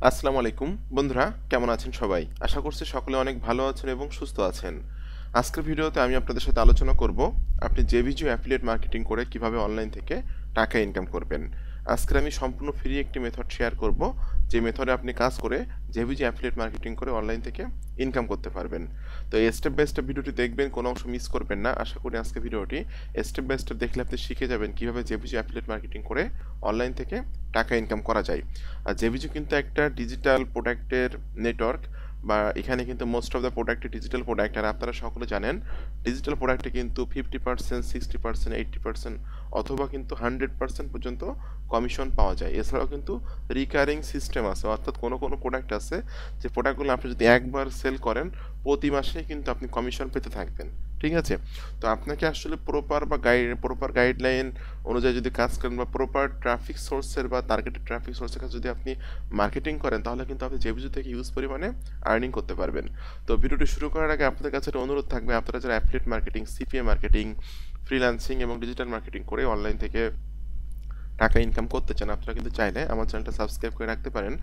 আসসালামু আলাইকুম বন্ধুরা, কেমন আছেন সবাই? আশা করছি সকলে অনেক ভালো আছেন এবং সুস্থ আছেন। আজকের ভিডিওতে আমি আপনাদের সাথে আলোচনা করব আপনি জেভিজু অ্যাফিলিয়েট মার্কেটিং করে কিভাবে অনলাইন থেকে টাকা ইনকাম করবেন। আজকের আমি সম্পূর্ণ ফ্রি একটি মেথড শেয়ার করব, যে মেথডে আপনি কাজ করে জেভিজু অ্যাফিলিয়েট মার্কেটিং করে অনলাইন থেকে ইনকাম করতে পারবেন। তো এই স্টেপ বাই স্টেপ ভিডিওটি দেখবেন, কোনো অংশ মিস করবেন না। আশা করি আজকে ভিডিওটি স্টেপ বাই স্টেপ দেখলে আপনি শিখে যাবেন কিভাবে জেভিজু অ্যাফিলিয়েট মার্কেটিং করে অনলাইন থেকে টাকা ইনকাম করা যায়। আর জেভিজু কিন্তু একটা ডিজিটাল প্রোডাক্টের নেটওয়ার্ক, বা এখানে কিন্তু মোস্ট অফ দ্য প্রোডাক্টই ডিজিটাল প্রোডাক্ট। আর আপনারা সকলে জানেন ডিজিটাল প্রোডাক্টে কিন্তু 50%, 60%, 80% অথবা কিন্তু 100% পর্যন্ত কমিশন পাওয়া যায়। এছাড়াও কিন্তু রিকারিং সিস্টেম আছে, অর্থাৎ কোনো কোনো প্রোডাক্ট আছে যে প্রোডাক্টগুলো আপনি যদি একবার সেল করেন প্রতি মাসে কিন্তু আপনি কমিশন পেতে থাকবেন। ঠিক আছে? তো আপনাকে আসলে প্রপার গাইডলাইন অনুযায়ী যদি কাজ করেন বা প্রপার ট্রাফিক সোর্সের বা টার্গেটেড ট্রাফিক সোর্সের কাছে যদি আপনি মার্কেটিং করেন, তাহলে কিন্তু আপনি জেভিজু থেকে হিউজ পরিমাণে আর্নিং করতে পারবেন। তো ভিডিওটি শুরু করার আগে আপনাদের কাছে একটা অনুরোধ থাকবে, আপনারা যারা affiliate marketing, CPA marketing, freelancing এবং ডিজিটাল মার্কেটিং করে অনলাইন থেকে টাকা ইনকাম করতে চান, আপনারা কিন্তু চাইলে আমার চ্যানেলটা সাবস্ক্রাইব করে রাখতে পারেন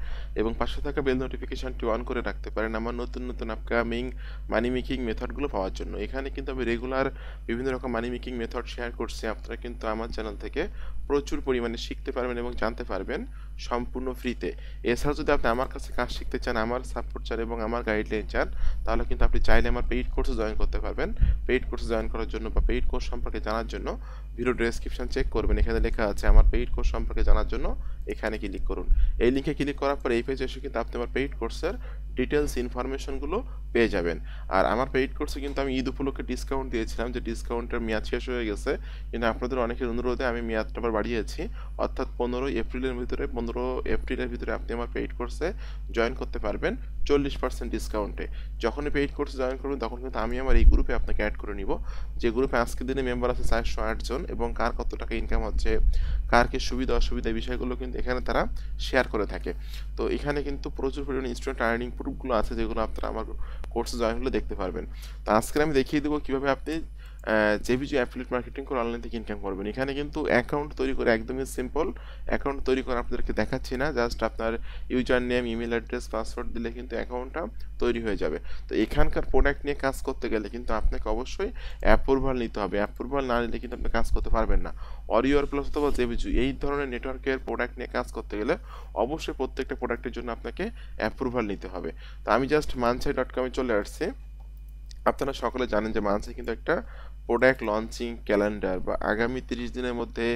এবং পাশে থাকা বেল নোটিফিকেশনটি অন করে রাখতে পারেন আমার নতুন নতুন আপকামিং মানি মেকিং মেথডগুলো পাওয়ার জন্য। এখানে কিন্তু আমি রেগুলার বিভিন্ন রকম মানি মেকিং মেথড শেয়ার করছি। আপনারা কিন্তু আমার চ্যানেল থেকে প্রচুর পরিমাণে শিখতে পারবেন এবং জানতে পারবেন সম্পূর্ণ ফ্রিতে। এছাড়াও যদি আপনি আমার কাছে কাজ শিখতে চান, আমার সাপোর্ট চান এবং আমার গাইডলাইন চান, তাহলে কিন্তু আপনি চাইলে আমার পেইড কোর্সে জয়েন করতে পারবেন। পেইড কোর্সে জয়েন করার জন্য বা পেইড কোর্স সম্পর্কে জানার জন্য ভিডিও ডেসক্রিপশন চেক করবেন, এখানে লেখা আছে আমার পেইড কোর্স সম্পর্কে জানার জন্য এখানে ক্লিক করুন। এই লিঙ্কে ক্লিক করার পর এই পেজে এসে কিন্তু আপনি আমার পেইড কোর্সের ডিটেলস ইনফরমেশনগুলো পেয়ে যাবেন। আর আমার পেইড কোর্সে কিন্তু আমি ঈদ উপলক্ষে ডিসকাউন্ট দিয়েছিলাম, যে ডিসকাউন্টের মেয়াদ শেষ হয়ে গেছে, কিন্তু আপনাদের অনেকের অনুরোধে আমি মেয়াদটা আবার বাড়িয়েছি। অর্থাৎ 15 এপ্রিলের ভিতরে আপনি আমার পেইড কোর্সে জয়েন করতে পারবেন 40% ডিসকাউন্টে। যখনই পেইড কোর্সে জয়েন করবেন তখন কিন্তু আমি আমার এই গ্রুপে আপনাকে অ্যাড করে নিব, যে গ্রুপে আজকের দিনে মেম্বার আছে 408 জন, এবং কার কত টাকা ইনকাম হচ্ছে, কার কি সুবিধা অসুবিধা, বিষয়গুলো কিন্তু এখানে তারা শেয়ার করে থাকে। তো এখানে কিন্তু প্রচুর পরিমাণে স্টুডেন্ট আর্নিং প্রুফগুলো আছে, যেগুলো আপনারা আমার কোর্সে জয়েন হলে দেখতে পারবেন। তো আজকে আমি দেখিয়ে দেবো কীভাবে আপনি জেভিজু অ্যাফিলিয়েট মার্কেটিং করে অনলাইন থেকে ইনকাম করবেন। এখানে কিন্তু অ্যাকাউন্ট তৈরি করে একদমই সিম্পল। অ্যাকাউন্ট তৈরি করে আপনাদেরকে দেখাচ্ছি না, জাস্ট আপনার user name, email address, password দিলে কিন্তু অ্যাকাউন্টটা তৈরি হয়ে যাবে। তো এখানকার প্রোডাক্ট নিয়ে কাজ করতে গেলে কিন্তু আপনাকে অবশ্যই অ্যাপ্রুভাল নিতে হবে। অ্যাপ্রুভাল না নিলে কিন্তু আপনি কাজ করতে পারবেন না। অরিওর প্লাস অথবা জেভিজু এই ধরনের নেটওয়ার্কের প্রোডাক্ট নিয়ে কাজ করতে গেলে অবশ্যই প্রত্যেকটা প্রোডাক্টের জন্য আপনাকে অ্যাপ্রুভাল নিতে হবে। তো আমি জাস্ট মানসাই.কমে চলে আসছি। আপনারা সকলে জানেন যে মানসাই কিন্তু একটা প্রোডাক্ট লঞ্চিং ক্যালেন্ডার, বা আগামী 30 দিনের মধ্যে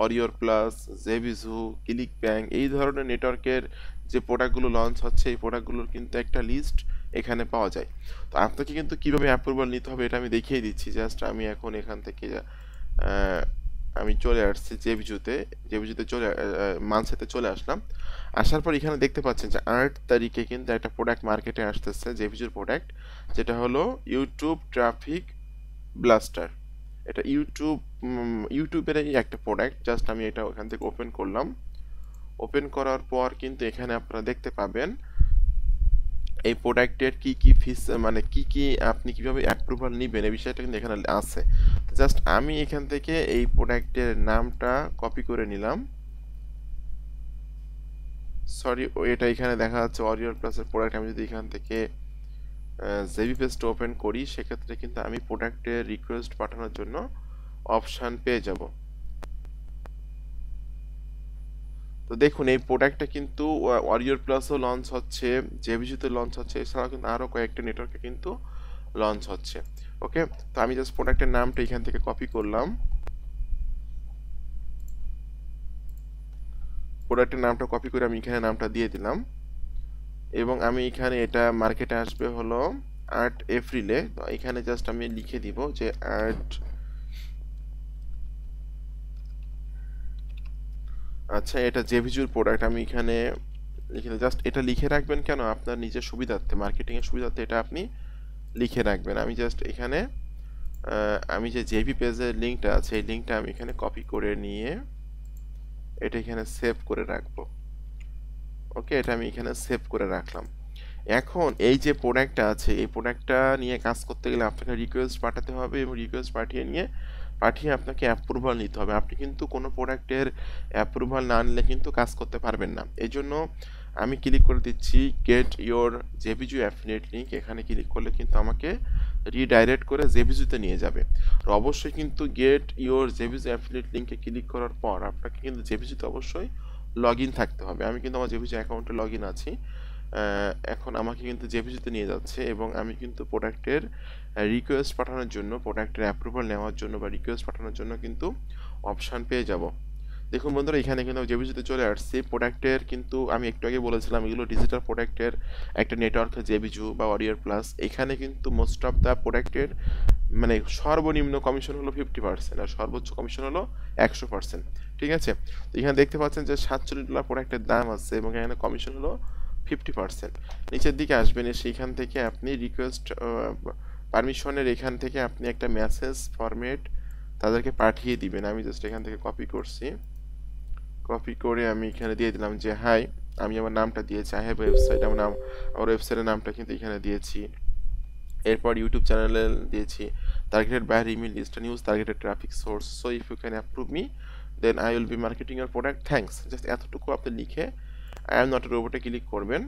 অরিওর প্লাস, জেভিজু, ক্লিক ব্যাংক এই ধরনের নেটওয়ার্কের যে প্রোডাক্টগুলো লঞ্চ হচ্ছে, এই প্রোডাক্টগুলোর কিন্তু একটা লিস্ট এখানে পাওয়া যায়। তো আপনাকে কিন্তু কীভাবে অ্যাপ্রুভাল নিতে হবে এটা আমি দেখিয়ে দিচ্ছি। জাস্ট আমি এখন এখান থেকে আমি চলে আসছি জেভিজুতে মানসাইতে চলে আসলাম। আসার পর এখানে দেখতে পাচ্ছেন যে 8 তারিখে কিন্তু একটা প্রোডাক্ট মার্কেটে আসতেছে, জেভিজুর প্রোডাক্ট, যেটা হলো ইউটিউব ট্রাফিক ব্লাস্টার। এটা ইউটিউবেরই একটা প্রোডাক্ট। জাস্ট আমি এটা ওখান থেকে ওপেন করলাম। ওপেন করার পর কিন্তু এখানে আপনারা দেখতে পাবেন এই প্রোডাক্টের কি কি ফিস, মানে কি আপনি কিভাবে অ্যাপ্রুভাল নেবেন, এই বিষয়টা কিন্তু এখানে আছে। জাস্ট আমি এখান থেকে এই প্রোডাক্টের নামটা কপি করে নিলাম। সরি, এটা এখানে দেখা যাচ্ছে অরিওর প্লাসের প্রোডাক্ট। আমি যদি এখান থেকে জেভি পেজটা ওপেন করি, সেক্ষেত্রে কিন্তু আমি প্রোডাক্টের রিকোয়েস্ট পাঠানোর জন্য অপশান পেয়ে যাব। তো দেখুন এই প্রোডাক্টটা কিন্তু অরিওর প্লাসও লঞ্চ হচ্ছে, জেভিজুতে লঞ্চ হচ্ছে, এছাড়াও কিন্তু আরও কয়েকটা নেটওয়ার্কে কিন্তু লঞ্চ হচ্ছে। ওকে, তো আমি জাস্ট প্রোডাক্টের নামটা এখান থেকে কপি করলাম। প্রোডাক্টের নামটা কপি করে আমি এখানে নামটা দিয়ে দিলাম, এবং আমি এখানে এটা মার্কেটে আসবে হলো 8 এপ্রিলে। তো এখানে জাস্ট আমি লিখে দিব যে 8, আচ্ছা এটা জেভিজুর প্রোডাক্ট। আমি এখানে লিখে জাস্ট এটা লিখে রাখবেন, কেন আপনার নিজের সুবিধার্থে, মার্কেটিংয়ের সুবিধার্থে এটা আপনি লিখে রাখবেন। আমি জাস্ট এখানে আমি যে জেভি পেজের লিঙ্কটা আছে, এই লিঙ্কটা আমি এখানে কপি করে নিয়ে এটা এখানে সেভ করে রাখবো। ওকে, এটা আমি এখানে সেভ করে রাখলাম। এখন এই যে প্রোডাক্টটা আছে, এই প্রোডাক্টটা নিয়ে কাজ করতে গেলে আপনাকে রিকোয়েস্ট পাঠাতে হবে, এবং রিকোয়েস্ট পাঠিয়ে আপনাকে অ্যাপ্রুভাল নিতে হবে। আপনি কিন্তু কোনো প্রোডাক্টের অ্যাপ্রুভাল না নিলে কিন্তু কাজ করতে পারবেন না। এই জন্য আমি ক্লিক করে দিচ্ছি গেট ইওর জেভিজু অ্যাফিলিয়েট লিঙ্ক। এখানে ক্লিক করলে কিন্তু আমাকে রিডাইরেক্ট করে জেভিজুতে নিয়ে যাবে। আর অবশ্যই কিন্তু গেট ইওর জেভিজু অ্যাফিলিয়েট লিঙ্কে ক্লিক করার পর আপনাকে কিন্তু জেভিজুতে অবশ্যই লগ ইন থাকতে হবে। আমি কিন্তু আমার জেভিজু অ্যাকাউন্টে লগ ইন আছি। এখন আমাকে কিন্তু জেভিজুতে নিয়ে যাচ্ছে এবং আমি কিন্তু প্রোডাক্টের রিকোয়েস্ট পাঠানোর জন্য, প্রোডাক্টের অ্যাপ্রুভাল নেওয়ার জন্য বা রিকোয়েস্ট পাঠানোর জন্য কিন্তু অপশান পেয়ে যাব। দেখুন বন্ধুরা, এখানে কিন্তু জেভিজুতে চলে আসছি। প্রোডাক্টের কিন্তু আমি একটু আগে বলেছিলাম এগুলো ডিজিটাল প্রোডাক্টের একটা নেটওয়ার্ক, জেভিজু বা ওয়ারিয়র প্লাস। এখানে কিন্তু মোস্ট অফ দ্য প্রোডাক্টের মানে সর্বনিম্ন কমিশন হলো 50% আর সর্বোচ্চ কমিশন হলো 100%। ঠিক আছে, তো এখানে দেখতে পাচ্ছেন যে $47 প্রোডাক্টের দাম আছে এবং এখানে কমিশন হলো 50%। নিচের দিকে আসবেন, সেইখান থেকে আপনি রিকোয়েস্ট পারমিশনের এখান থেকে আপনি একটা মেসেজ ফরম্যাট তাদেরকে পাঠিয়ে দিবেন। আমি জাস্ট এখান থেকে কপি করছি, কপি করে আমি এখানে দিয়ে দিলাম যে হাই, আমি আমার নামটা দিয়েছি, আই হ্যাভ ওয়েবসাইট, আমার ওয়েবসাইটের নামটা কিন্তু এখানে দিয়েছি। এরপর ইউটিউব চ্যানেলে দিয়েছি targeted buyer email list, news targeted traffic source, so if you can approve me then I will be marketing your product, thanks. Just এতটুকু আপনি লিখে আই এম নট এ রোবটে ক্লিক করবেন।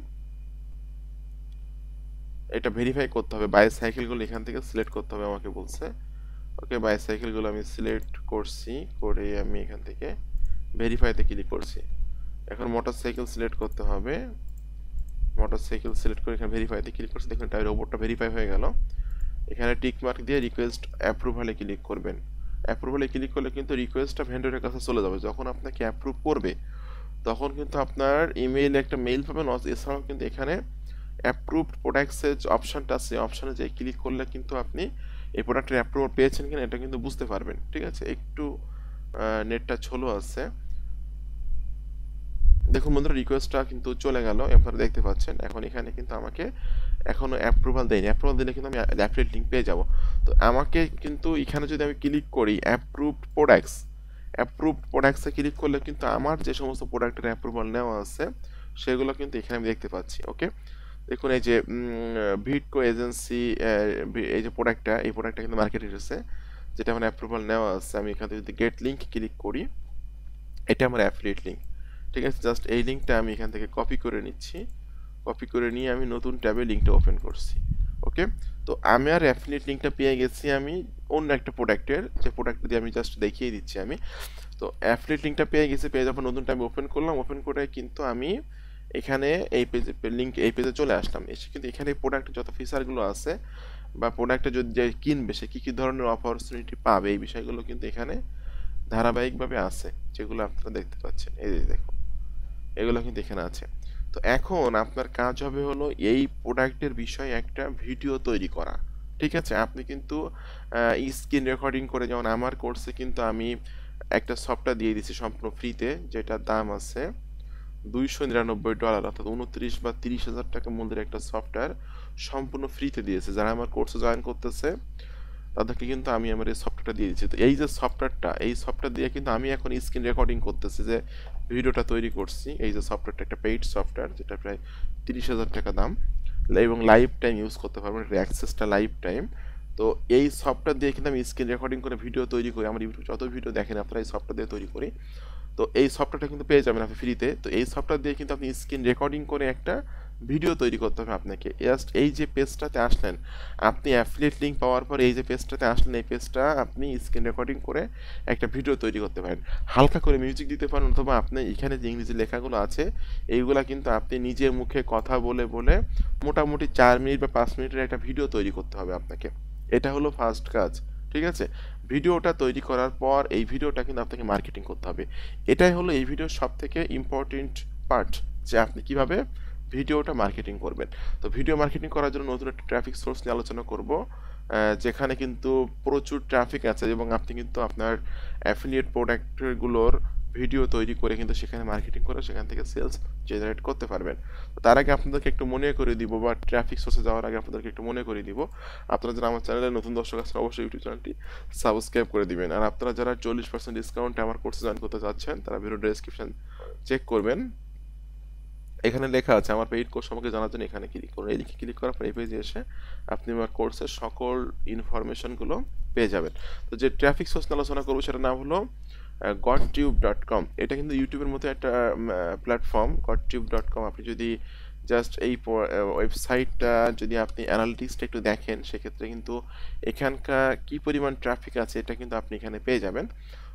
এটা ভেরিফাই করতে হবে, বাইসাইকেলগুলো এখান থেকে সিলেক্ট করতে হবে আমাকে বলছে। ওকে, বাইসাইকেলগুলো আমি সিলেক্ট করছি, করে আমি এখান থেকে ভেরিফাইতে ক্লিক করছি। এখন মোটরসাইকেল সিলেক্ট করতে হবে, মোটরসাইকেল সিলেক্ট করে এখানে ভেরিফাইতে ক্লিক করছি। দেখুন এটা রোবটটা ভেরিফাই হয়ে গেল। এখানে টিক মার্ক দিয়ে রিকোয়েস্ট অ্যাপ্রুভালে ক্লিক করবেন। অ্যাপ্রুভালে ক্লিক করলে কিন্তু রিকোয়েস্টটা ভেন্ডরের কাছে চলে যাবে। যখন আপনাকে অ্যাপ্রুভ করবে তখন কিন্তু আপনার ইমেইলে একটা মেইল পাবেন। এছাড়াও কিন্তু এখানে অ্যাপ্রুভড প্রোডাক্টসের যে অপশানটা আছে, অপশানে যে ক্লিক করলে কিন্তু আপনি এই প্রোডাক্টের অ্যাপ্রুভাল পেয়েছেন কিনা এটা কিন্তু বুঝতে পারবেন। ঠিক আছে, একটু নেটটা স্লো আছে। দেখুন বন্ধুরা, রিকোয়েস্টটা কিন্তু চলে গেল, আপনারা দেখতে পাচ্ছেন। এখন এখানে কিন্তু আমাকে এখনো অ্যাপ্রুভাল দেয়নি, অ্যাপ্রুভাল দিলে কিন্তু আমি অ্যাফিলিয়েট লিঙ্ক পেয়ে যাব। তো আমাকে কিন্তু এখানে যদি আমি ক্লিক করি অ্যাপ্রুভড প্রোডাক্টসে ক্লিক করলে কিন্তু আমার যে সমস্ত প্রোডাক্টের অ্যাপ্রুভাল নেওয়া আছে সেগুলো কিন্তু এখানে আমি দেখতে পাচ্ছি। ওকে, দেখুন এই যে ভিডকো এজেন্সি, এই যে প্রোডাক্টটা, এই প্রোডাক্টটা কিন্তু মার্কেটে এসেছে, যেটা আমার অ্যাপ্রুভাল নেওয়া আছে। আমি এখানে যদি গেট লিঙ্ক ক্লিক করি, এটা আমার অ্যাফিলিয়েট লিঙ্ক। ঠিক আছে, জাস্ট এই লিঙ্কটা আমি এখান থেকে কপি করে নিচ্ছি, কপি করে নিয়ে আমি নতুন ট্যাবে লিঙ্কটা ওপেন করছি। ওকে, তো আমি আর অ্যাফিলিয়েট লিঙ্কটা পেয়ে গেছি আমি অন্য একটা প্রোডাক্টের, যে প্রোডাক্ট দিয়ে আমি জাস্ট দেখিয়ে দিচ্ছি আমি। তো অ্যাফিলিয়েট লিঙ্কটা পেয়ে গেছি, পেয়ে যাওয়ার নতুন ট্যাবে ওপেন করলাম, ওপেন করে কিন্তু আমি এখানে এই পেজে লিঙ্ক, এই পেজে চলে আসলাম। এসে কিন্তু এখানে প্রোডাক্টের যত ফিচারগুলো আছে বা প্রোডাক্টটা যদি যে কিনবে সে কী কী ধরনের অপরচুনিটি পাবে, এই বিষয়গুলো কিন্তু এখানে ধারাবাহিকভাবে আছে, যেগুলো আপনারা দেখতে পাচ্ছেন। এই যে দেখুন, এগুলো কিন্তু এখানে আছে। তো এখন আপনার কাজ হবে হলো এই প্রোডাক্টের বিষয়ে একটা ভিডিও তৈরি করা। ঠিক আছে, আপনি কিন্তু স্ক্রিন রেকর্ডিং করে, যেমন আমার কোর্সে কিন্তু আমি একটা সফটওয়্যার দিয়ে দিচ্ছি সম্পূর্ণ ফ্রিতে, যেটার দাম আছে $299, অর্থাৎ 29 বা 30,000 টাকা মূল্যের একটা সফটওয়্যার সম্পূর্ণ ফ্রিতে দিয়েছে। যারা আমার কোর্সে জয়েন করতেছে তাদেরকে কিন্তু আমি আমার এই সফটওয়্যারটা দিয়ে দিচ্ছি। তো এই যে সফটওয়্যারটা, এই সফটওয়্যার দিয়ে কিন্তু আমি এখন স্ক্রিন রেকর্ডিং করতেছি, যে ভিডিওটা তৈরি করছি। এই যে সফটওয়্যারটা একটা পেইড সফটওয়্যার, যেটা প্রায় 30,000 টাকা দাম এবং লাইফ টাইম ইউজ করতে পারবেন, এটা অ্যাক্সেসটা লাইফ টাইম। তো এই সফটওয়্যার দিয়ে কিন্তু আমি স্ক্রিন রেকর্ডিং করে ভিডিও তৈরি করি। আমার ইউটিউব যত ভিডিও দেখেন আপনারা এই সফটওয়্যার দিয়ে তৈরি করি। তো এই সফটওয়্যারটা কিন্তু পেয়ে যাবেন আপনি ফ্রিতে। তো এই সফটওয়্যার দিয়ে কিন্তু আপনি স্ক্রিন রেকর্ডিং করে একটা ভিডিও তৈরি করতে হবে আপনাকে। জাস্ট এই যে পেজটাতে আসলেন, আপনি অ্যাফিলিয়েট লিঙ্ক পাওয়ার পর এই যে পেজটাতে আসলেন, এই পেজটা আপনি স্ক্রিন রেকর্ডিং করে একটা ভিডিও তৈরি করতে পারেন। হালকা করে মিউজিক দিতে পারেন, অথবা আপনি এখানে যে ইংরেজি লেখাগুলো আছে এইগুলা কিন্তু আপনি নিজের মুখে কথা বলে বলে মোটামুটি 4 মিনিট বা 5 মিনিটের একটা ভিডিও তৈরি করতে হবে আপনাকে। এটা হলো ফার্স্ট কাজ। ঠিক আছে, ভিডিওটা তৈরি করার পর এই ভিডিওটা কিন্তু আপনাকে মার্কেটিং করতে হবে। এটাই হলো এই ভিডিওর সব থেকে ইম্পর্টেন্ট পার্ট, যে আপনি কিভাবে ভিডিওটা মার্কেটিং করবেন। তো ভিডিও মার্কেটিং করার জন্য নতুন একটা ট্রাফিক সোর্স নিয়ে আলোচনা করব, যেখানে কিন্তু প্রচুর ট্রাফিক আছে এবং আপনি কিন্তু আপনার অ্যাফিলিয়েট প্রোডাক্টগুলোর ভিডিও তৈরি করে কিন্তু সেখানে মার্কেটিং করে সেখান থেকে সেলস জেনারেট করতে পারবেন। তো তার আগে আপনাদেরকে একটু মনে করে দিব, বা ট্রাফিক সোর্সে যাওয়ার আগে আপনাদেরকে একটু মনে করে দিব, আপনারা যারা আমার চ্যানেলে নতুন দর্শক আছেন অবশ্যই ইউটিউব চ্যানেলটি সাবস্ক্রাইব করে দিবেন। আর আপনারা যারা 40% ডিসকাউন্টে আমার কোর্সে জয়েন করতে চাচ্ছেন তারা ভিডিও ডেসক্রিপশন চেক করবেন, এখানে লেখা আছে আমার পেইড কোর্স সম্পর্কে জানার জন্য এখানে ক্লিক করুন। এই লিখে ক্লিক করার পর এই পেজে এসে আপনি আমার কোর্সের সকল ইনফরমেশনগুলো পেয়ে যাবেন। তো যে ট্রাফিক সোর্স আলোচনা করবো সেটার নাম হলো godtube.com, এটা কিন্তু ইউটিউবের মতো একটা প্ল্যাটফর্ম godtube.com। আপনি যদি জাস্ট এই ওয়েবসাইটটা যদি আপনি অ্যানালিটিক্সটা একটু দেখেন, সেক্ষেত্রে কিন্তু এখানকার কি পরিমাণ ট্রাফিক আছে এটা কিন্তু আপনি এখানে পেয়ে যাবেন।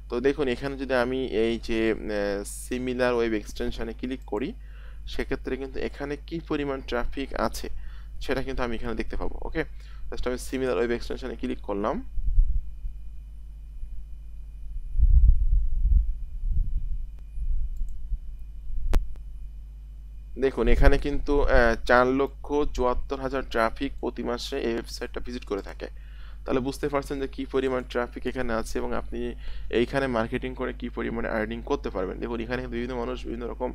তো দেখুন এখানে যদি আমি এই যে সিমিলার ওয়েব এক্সটেনশনে ক্লিক করি, সেক্ষেত্রে কিন্তু এখানে কি পরিমাণ ট্রাফিক আছে সেটা কিন্তু আমি এখানে দেখতে পাবো। ওকে, জাস্ট আমি সিমিলার ওয়েব এক্সটেনশনে ক্লিক করলাম। দেখুন এখানে কিন্তু 4,74,000 ট্রাফিক প্রতি মাসে এই ওয়েবসাইটটা ভিজিট করে থাকে। তাহলে বুঝতে পারছেন যে কি পরিমাণ ট্রাফিক এখানে আছে এবং আপনি এইখানে মার্কেটিং করে কি পরিমাণে আর্নিং করতে পারবেন। দেখুন এখানে বিভিন্ন মানুষ বিভিন্ন রকম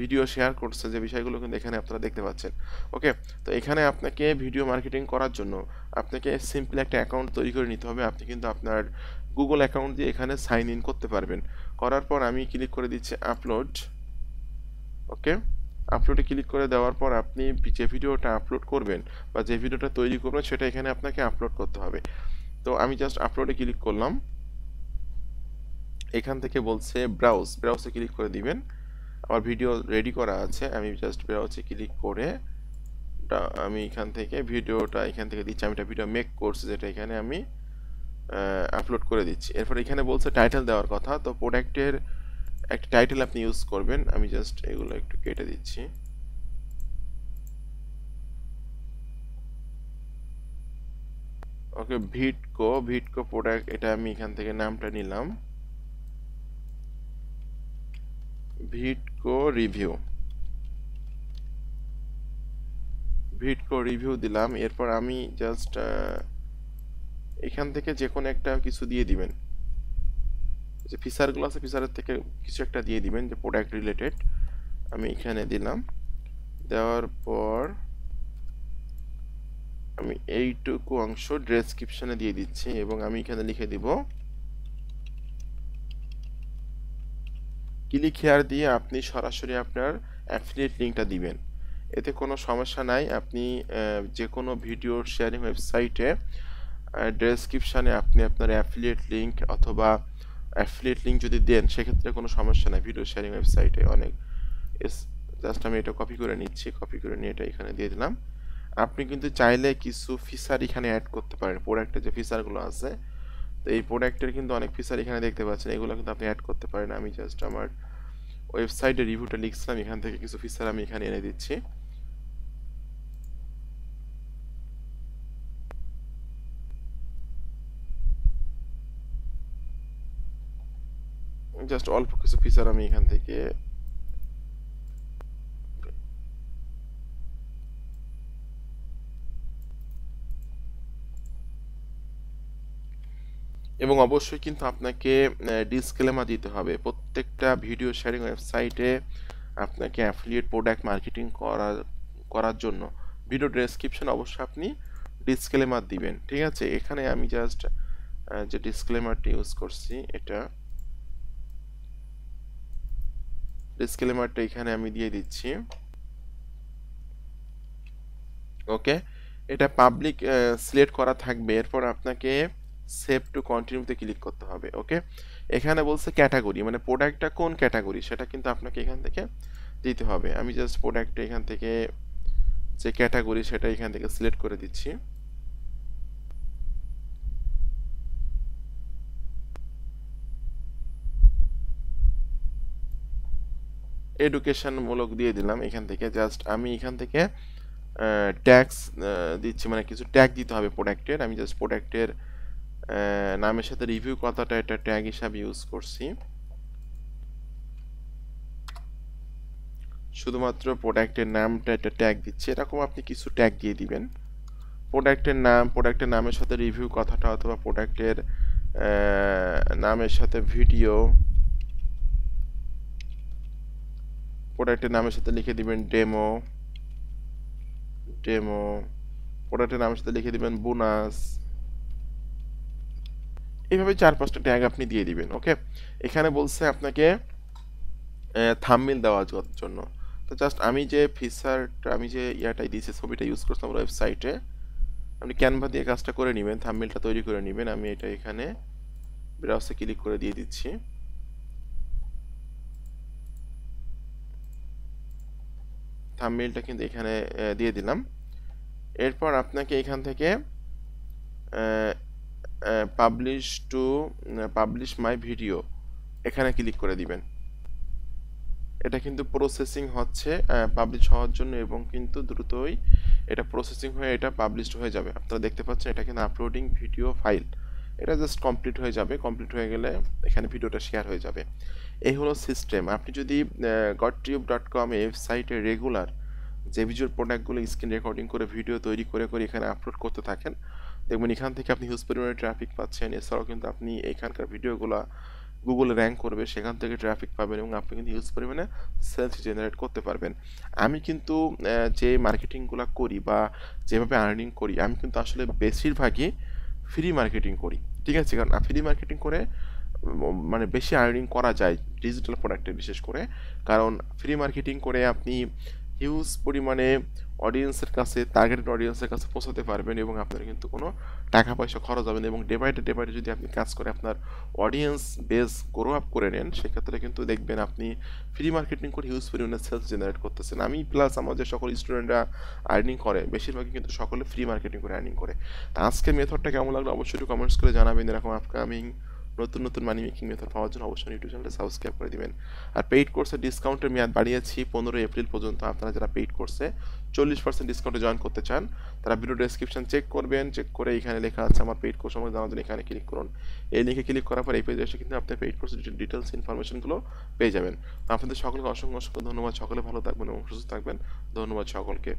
ভিডিও শেয়ার করছে, যে বিষয়গুলো কিন্তু এখানে আপনারা দেখতে পাচ্ছেন। ওকে, তো এখানে আপনাকে ভিডিও মার্কেটিং করার জন্য আপনাকে সিম্পল একটা অ্যাকাউন্ট তৈরি করে নিতে হবে। আপনি কিন্তু আপনার গুগল অ্যাকাউন্ট দিয়ে এখানে সাইন ইন করতে পারবেন। করার পর আমি ক্লিক করে দিচ্ছি আপলোড। ওকে, আপলোডে ক্লিক করে দেওয়ার পর আপনি যে ভিডিওটা আপলোড করবেন বা যে ভিডিওটা তৈরি করবেন সেটা এখানে আপনাকে আপলোড করতে হবে। তো আমি জাস্ট আপলোডে ক্লিক করলাম। এখান থেকে বলছে ব্রাউজে ক্লিক করে দিবেন। আমার ভিডিও রেডি করা আছে, আমি জাস্ট ব্রাউজে ক্লিক করে আমি এখান থেকে ভিডিওটা এখান থেকে দিচ্ছি। আমি একটা ভিডিও মেক করছি যেটা এখানে আমি আপলোড করে দিচ্ছি। এরপর এখানে বলছে টাইটেল দেওয়ার কথা, তো প্রোডাক্টের একটা টাইটেল আপনি ইউজ করবেন। আমি জাস্ট এগুলো একটু কেটে দিচ্ছি। ওকে, ভিটকো প্রোডাক্ট, এটা আমি এখান থেকে নামটা নিলাম ভিটকো রিভিউ দিলাম। এরপর আমি জাস্ট এখান থেকে যে কোনো একটা কিছু দিয়ে দিবেন, যে ফিচারগুলো আছে ফিচারের থেকে কিছু একটা দিয়ে দিবেন যে প্রোডাক্ট রিলেটেড। আমি এখানে দিলাম, দেওয়ার পর আমি এইটুকু অংশ ডেসক্রিপশনে দিয়ে দিচ্ছি এবং আমি এখানে লিখে দিব ক্লিক হেয়ার দিয়ে আপনি সরাসরি আপনার অ্যাফিলিয়েট লিঙ্কটা দিবেন। এতে কোনো সমস্যা নাই। আপনি যে কোনো ভিডিও শেয়ারিং ওয়েবসাইটে ডেসক্রিপশনে আপনি আপনার অ্যাফিলিয়েট লিঙ্ক অথবা অ্যাফিলিয়েট লিঙ্ক যদি দেন সেক্ষেত্রে কোনো সমস্যা নাই ভিডিও শেয়ারিং ওয়েবসাইটে অনেক। জাস্ট আমি এটা কপি করে নিচ্ছি, কপি করে নিয়ে এটা এখানে দিয়ে দিলাম। আপনি কিন্তু চাইলে কিছু ফিচার এখানে অ্যাড করতে পারেন। প্রোডাক্টের যে ফিচারগুলো আছে, তো এই প্রোডাক্টের কিন্তু অনেক ফিচার এখানে দেখতে পাচ্ছেন, এগুলো কিন্তু আপনি অ্যাড করতে পারেন। আমি জাস্ট আমার ওয়েবসাইটের রিভিউটা লিখছিলাম, এখান থেকে কিছু ফিচার আমি এখানে এনে দিচ্ছি। জাস্ট অল্প কিছু ফিচার আমি এখান থেকে এবং অবশ্যই কিন্তু আপনাকে ডিসক্লেমার দিতে হবে। প্রত্যেকটা ভিডিও শেয়ারিং ওয়েবসাইটে আপনাকে অ্যাফিলিয়েট প্রোডাক্ট মার্কেটিং করার জন্য ভিডিও ডেসক্রিপশন অবশ্যই আপনি ডিসক্লেমার দিবেন। ঠিক আছে, এখানে আমি জাস্ট যে ডিসক্লেমারটি ইউজ করছি, এটা ডিসক্লেমারটা এখানে আমি দিয়ে দিচ্ছি। ওকে, এটা পাবলিক সিলেক্ট করা থাকবে। এরপর আপনাকে সেভ টু কন্টিনিউতে ক্লিক করতে হবে। ওকে, এখানে বলছে ক্যাটাগরি, মানে প্রোডাক্টটা কোন ক্যাটাগরি সেটা কিন্তু আপনাকে এখান থেকে দিতে হবে। আমি জাস্ট প্রোডাক্টটা এখান থেকে যে ক্যাটাগরি সেটা এখান থেকে সিলেক্ট করে দিচ্ছি। এডুকেশন মূলক দিয়ে দিলাম এখান থেকে। জাস্ট আমি এখান থেকে ট্যাক্স দিচ্ছি, মানে কিছু ট্যাগ দিতে হবে প্রোডাক্টের। আমি জাস্ট প্রোডাক্টের নামের সাথে রিভিউ কথাটা এটা ট্যাগ হিসাবে ইউজ করছি। শুধুমাত্র প্রোডাক্টের নামটা একটা ট্যাগ দিচ্ছি, এরকম আপনি কিছু ট্যাগ দিয়ে দিবেন। প্রোডাক্টের নাম, প্রোডাক্টের নামের সাথে রিভিউ কথাটা অথবা প্রোডাক্টের নামের সাথে ভিডিও, প্রোডাক্টের নামের সাথে লিখে দিবেন ডেমো, প্রোডাক্টের নামের সাথে লিখে দিবেন বোনাস। এইভাবে 4-5টা ট্যাগ আপনি দিয়ে দিবেন। ওকে, এখানে বলছে আপনাকে থাম্বনেল দেওয়ার জন্য। তো জাস্ট আমি যে ফিচারটা আমি যে ইয়াটাই দিয়েছি, ছবিটা ইউজ করছিলাম ওয়েবসাইটে, আপনি ক্যানভা দিয়ে কাজটা করে নেবেন, থাম্বনেলটা তৈরি করে নেবেন। আমি এটা এখানে ব্রাউজে ক্লিক করে দিয়ে দিচ্ছি। থাম্বনেইলটা কিন্তু এখানে দিয়ে দিলাম। এরপর আপনাকে এখান থেকে publish to publish my video এখানে ক্লিক করে দিবেন। এটা কিন্তু প্রসেসিং হচ্ছে পাবলিশ হওয়ার জন্য, এবং কিন্তু দ্রুতই এটা প্রসেসিং হয়ে এটা পাবলিশড হয়ে যাবে। আপনারা দেখতে পাচ্ছেন এটা কিন্তু আপলোডিং ভিডিও ফাইল। এটা জাস্ট কমপ্লিট হয়ে যাবে। কমপ্লিট হয়ে গেলে এখানে ভিডিওটা শেয়ার হয়ে যাবে। এই হলো সিস্টেম। আপনি যদি godtube.com ওয়েবসাইটে রেগুলার যে ভিডিওর প্রোডাক্টগুলো স্ক্রিন রেকর্ডিং করে ভিডিও তৈরি করে এখানে আপলোড করতে থাকেন, দেখবেন এখান থেকে আপনি হিউজ পরিমাণে ট্রাফিক পাচ্ছেন। এছাড়াও কিন্তু আপনি এখানকার ভিডিওগুলো গুগলে র্যাঙ্ক করবে, সেখান থেকে ট্রাফিক পাবেন এবং আপনি কিন্তু হিউজ পরিমাণে সেলস জেনারেট করতে পারবেন। আমি কিন্তু যে মার্কেটিংগুলো করি বা যেভাবে আর্নিং করি, আমি কিন্তু আসলে বেশিরভাগই ফ্রি মার্কেটিং করি। ঠিক আছে, কারণ ফ্রি মার্কেটিং করে মানে বেশি আর্নিং করা যায় ডিজিটাল প্রোডাক্টে বিশেষ করে। কারণ ফ্রি মার্কেটিং করে আপনি হিউজ পরিমাণে অডিয়েন্সের কাছে, টার্গেটেড অডিয়েন্সের কাছে পৌঁছাতে পারবেন এবং আপনার কিন্তু কোনো টাকা পয়সা খরচ হবে না। এবং ডে বাই ডে যদি আপনি কাজ করে আপনার অডিয়েন্স বেস গ্রো আপ করে নেন, সেক্ষেত্রে কিন্তু দেখবেন আপনি ফ্রি মার্কেটিং করে হিউজ পরিমাণে সেলস জেনারেট করতেছেন। আমি প্লাস আমার যে সকল স্টুডেন্টরা আর্নিং করে, বেশিরভাগই কিন্তু সকলে ফ্রি মার্কেটিং করে আর্নিং করে। তা আজকের মেথডটা কেমন লাগলো অবশ্যই একটু কমেন্টস করে জানাবেন। এরকম আপকামিং নতুন নতুন মানি মেকিং মেথড পাওয়ার জন্য অবশ্যই ইউটিউব চ্যানেলটা সাবস্ক্রাইব করে দিবেন। আর পেইড কোর্সের ডিসকাউন্টের মেয়াদ বাড়িয়েছি 15 এপ্রিল পর্যন্ত। আপনারা যারা পেইড কোর্সে 40% ডিসকাউন্টে জয়েন করতে চান, তারা ভিডিও ডেসক্রিপশন চেক করবেন। চেক করে এখানে লেখা আছে আমার পেইড কোর্স সম্বন্ধে জানার জন্য এখানে ক্লিক করুন। এই লিঙ্কে ক্লিক করার পর এই পেজে এসে কিন্তু আপনি পেইড কোর্সের ডিটেলস ইনফরমেশনগুলো পেয়ে যাবেন। আপনাদের সকলকে অসংখ্য অসংখ্য ধন্যবাদ। সকলে ভালো থাকবেন এবং সুস্থ থাকবেন। ধন্যবাদ সকলকে।